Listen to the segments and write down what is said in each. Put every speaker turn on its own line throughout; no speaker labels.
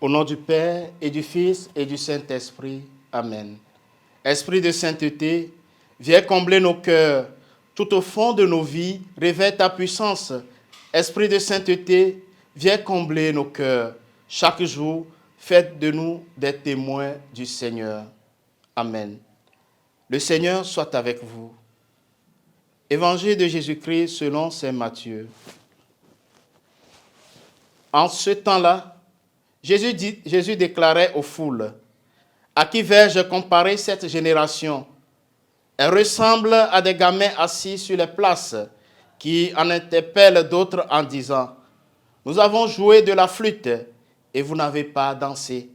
Au nom du Père et du Fils et du Saint-Esprit. Amen. Esprit de sainteté, viens combler nos cœurs. Tout au fond de nos vies, révèle ta puissance. Esprit de sainteté, viens combler nos cœurs. Chaque jour, faites de nous des témoins du Seigneur. Amen. Le Seigneur soit avec vous. Évangile de Jésus-Christ selon saint Matthieu. En ce temps-là, Jésus déclarait aux foules, « À qui vais-je comparer cette génération? Elle ressemble à des gamins assis sur les places qui en interpellent d'autres en disant, « Nous avons joué de la flûte et vous n'avez pas dansé.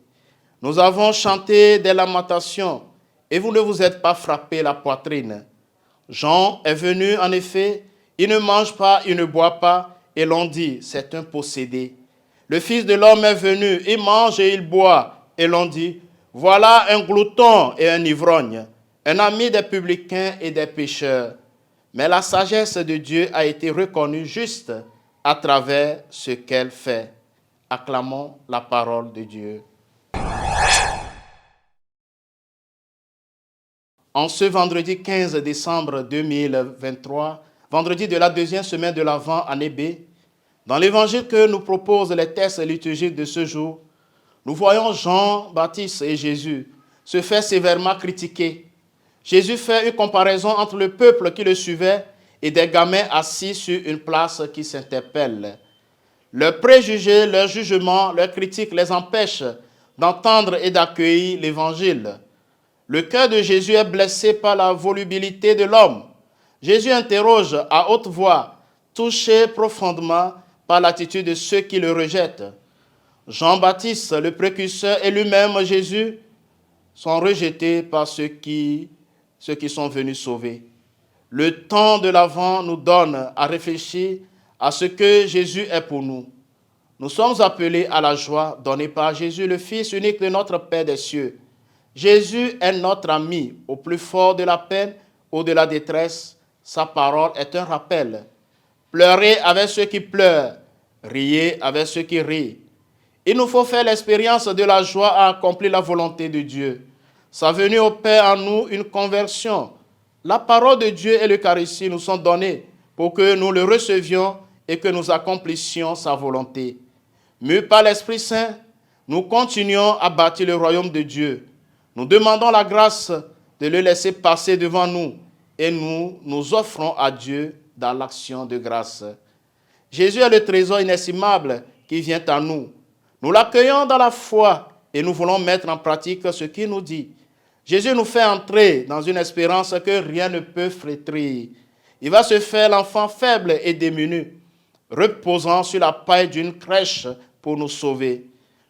Nous avons chanté des lamentations et vous ne vous êtes pas frappé la poitrine. » Jean est venu, en effet, il ne mange pas, il ne boit pas, et l'on dit, c'est un possédé. Le Fils de l'homme est venu, il mange et il boit, et l'on dit, voilà un glouton et un ivrogne, un ami des publicains et des pécheurs. Mais la sagesse de Dieu a été reconnue juste à travers ce qu'elle fait. Acclamons la parole de Dieu. En ce vendredi 15 décembre 2023, vendredi de la deuxième semaine de l'Avent année B, dans l'évangile que nous proposent les textes liturgiques de ce jour, nous voyons Jean-Baptiste et Jésus se faire sévèrement critiquer. Jésus fait une comparaison entre le peuple qui le suivait et des gamins assis sur une place qui s'interpellent. Leurs préjugés, leurs jugements, leurs critiques les empêchent d'entendre et d'accueillir l'évangile. Le cœur de Jésus est blessé par la volubilité de l'homme. Jésus interroge à haute voix, touché profondément par l'attitude de ceux qui le rejettent. Jean-Baptiste, le précurseur, et lui-même Jésus sont rejetés par ceux qui sont venus sauver. Le temps de l'Avent nous donne à réfléchir à ce que Jésus est pour nous. Nous sommes appelés à la joie donnée par Jésus, le Fils unique de notre Père des cieux. Jésus est notre ami au plus fort de la peine ou de la détresse. Sa parole est un rappel. Pleurez avec ceux qui pleurent, riez avec ceux qui rient. Il nous faut faire l'expérience de la joie à accomplir la volonté de Dieu. Sa venue opère en nous une conversion. La parole de Dieu et l'Eucharistie nous sont donnés pour que nous le recevions et que nous accomplissions sa volonté. Mus par l'Esprit Saint, nous continuons à bâtir le royaume de Dieu. Nous demandons la grâce de le laisser passer devant nous et nous nous offrons à Dieu dans l'action de grâce. Jésus est le trésor inestimable qui vient à nous. Nous l'accueillons dans la foi et nous voulons mettre en pratique ce qu'il nous dit. Jésus nous fait entrer dans une espérance que rien ne peut flétrir. Il va se faire l'enfant faible et démuni, reposant sur la paille d'une crèche pour nous sauver.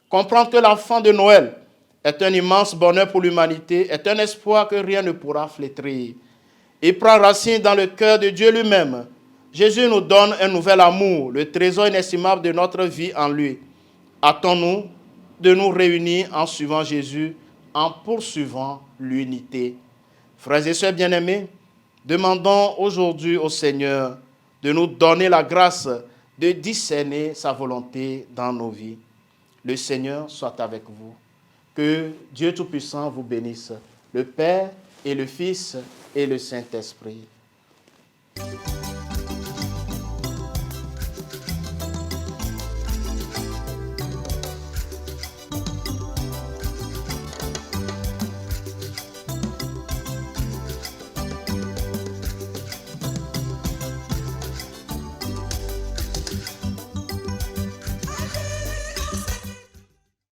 Comprendre que l'enfant de Noël est un immense bonheur pour l'humanité, est un espoir que rien ne pourra flétrir. Il prend racine dans le cœur de Dieu lui-même. Jésus nous donne un nouvel amour, le trésor inestimable de notre vie en lui. Hâtons-nous de nous réunir en suivant Jésus, en poursuivant l'unité. Frères et sœurs bien-aimés, demandons aujourd'hui au Seigneur de nous donner la grâce de discerner sa volonté dans nos vies. Le Seigneur soit avec vous. Que Dieu Tout-Puissant vous bénisse, le Père et le Fils et le Saint-Esprit.